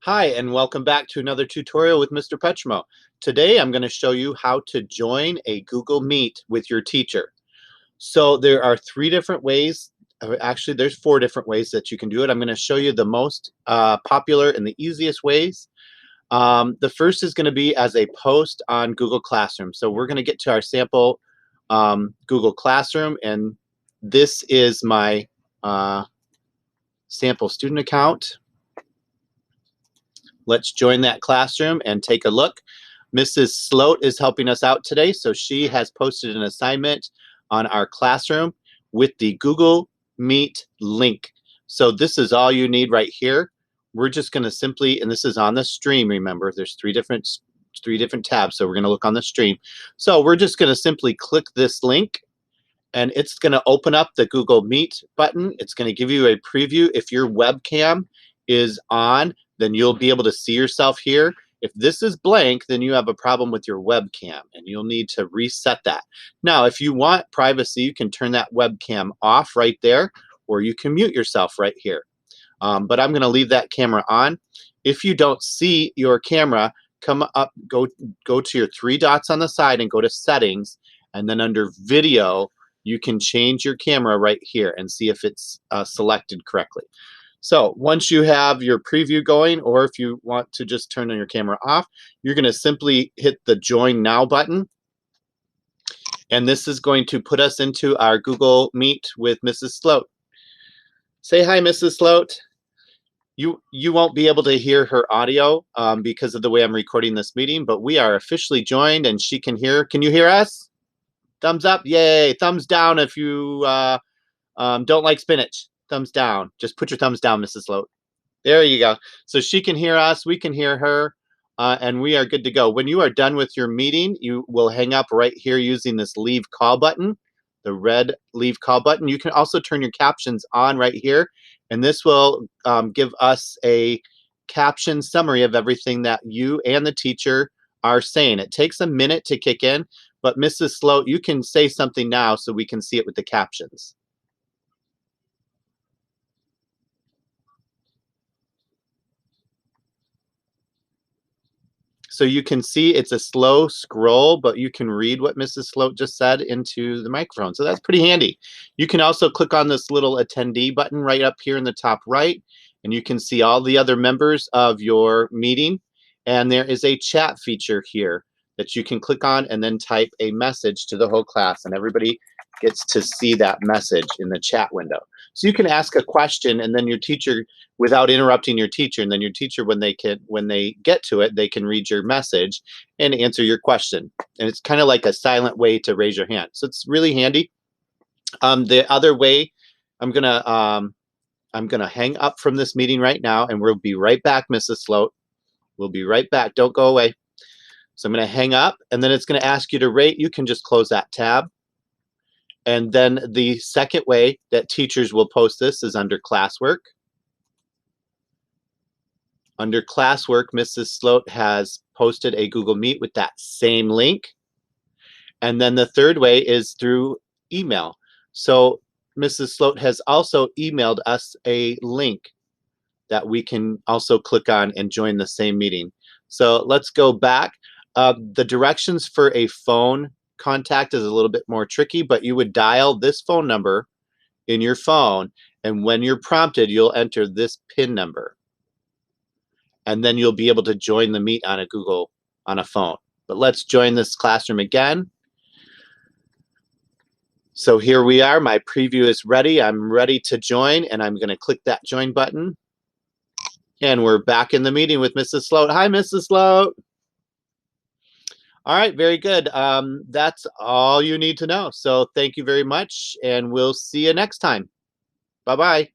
Hi, and welcome back to another tutorial with Mr. Petrimo. Today, I'm going to show you how to join a Google Meet with your teacher. So there are three different ways. Actually, there's four different ways that you can do it. I'm going to show you the most popular and the easiest ways. The first is going to be as a post on Google Classroom. So we're going to get to our sample Google Classroom, and this is my sample student account. Let's join that classroom and take a look. Mrs. Sloat is helping us out today, so she has posted an assignment on our classroom with the Google Meet link. So this is all you need right here. We're just going to simply, and this is on the stream, remember, there's three different tabs, so we're going to look on the stream. So we're just going to simply click this link, and it's going to open up the Google Meet button. It's going to give you a preview. If your webcam is on, then you'll be able to see yourself here. If this is blank, then you have a problem with your webcam, and you'll need to reset that. Now, if you want privacy, you can turn that webcam off right there, or you can mute yourself right here. But I'm going to leave that camera on. If you don't see your camera, come up, go to your three dots on the side and go to Settings, and then under Video, you can change your camera right here and see if it's selected correctly. So once you have your preview going, or if you want to just turn your camera off, you're going to simply hit the Join Now button. And this is going to put us into our Google Meet with Mrs. Sloat. Say hi, Mrs. Sloat. You won't be able to hear her audio because of the way I'm recording this meeting, but we are officially joined and she can hear. Can you hear us? Thumbs up. Yay. Thumbs down if you don't like spinach. Thumbs down. Just put your thumbs down, Mrs. Sloat. There you go. So she can hear us, we can hear her, and we are good to go. When you are done with your meeting, you will hang up right here using this Leave Call button, the red Leave Call button. You can also turn your captions on right here, and this will give us a caption summary of everything that you and the teacher are saying. It takes a minute to kick in, but Mrs. Sloat, you can say something now so we can see it with the captions. So you can see it's a slow scroll, but you can read what Mrs. Sloat just said into the microphone. So that's pretty handy. You can also click on this little attendee button right up here in the top right, and you can see all the other members of your meeting. And there is a chat feature here that you can click on and then type a message to the whole class, and everybody gets to see that message in the chat window. So you can ask a question, and then your teacher, without interrupting your teacher, and then your teacher, when they get to it, they can read your message and answer your question. And it's kind of like a silent way to raise your hand. So it's really handy. The other way, I'm gonna hang up from this meeting right now, and we'll be right back, Mrs. Sloat. We'll be right back. Don't go away. So I'm going to hang up, and then it's going to ask you to rate. You can just close that tab. And then the second way that teachers will post this is under classwork. Under classwork, Mrs. Sloat has posted a Google Meet with that same link. And then the third way is through email. So Mrs. Sloat has also emailed us a link that we can also click on and join the same meeting. So let's go back. The directions for a phone contact is a little bit more tricky, but you would dial this phone number in your phone, and when you're prompted, you'll enter this PIN number. And then you'll be able to join the meet on a phone. But let's join this classroom again. So here we are. My preview is ready. I'm ready to join, and I'm going to click that join button. And we're back in the meeting with Mrs. Sloat. Hi, Mrs. Sloat. All right, very good. That's all you need to know. So thank you very much, and we'll see you next time. Bye-bye.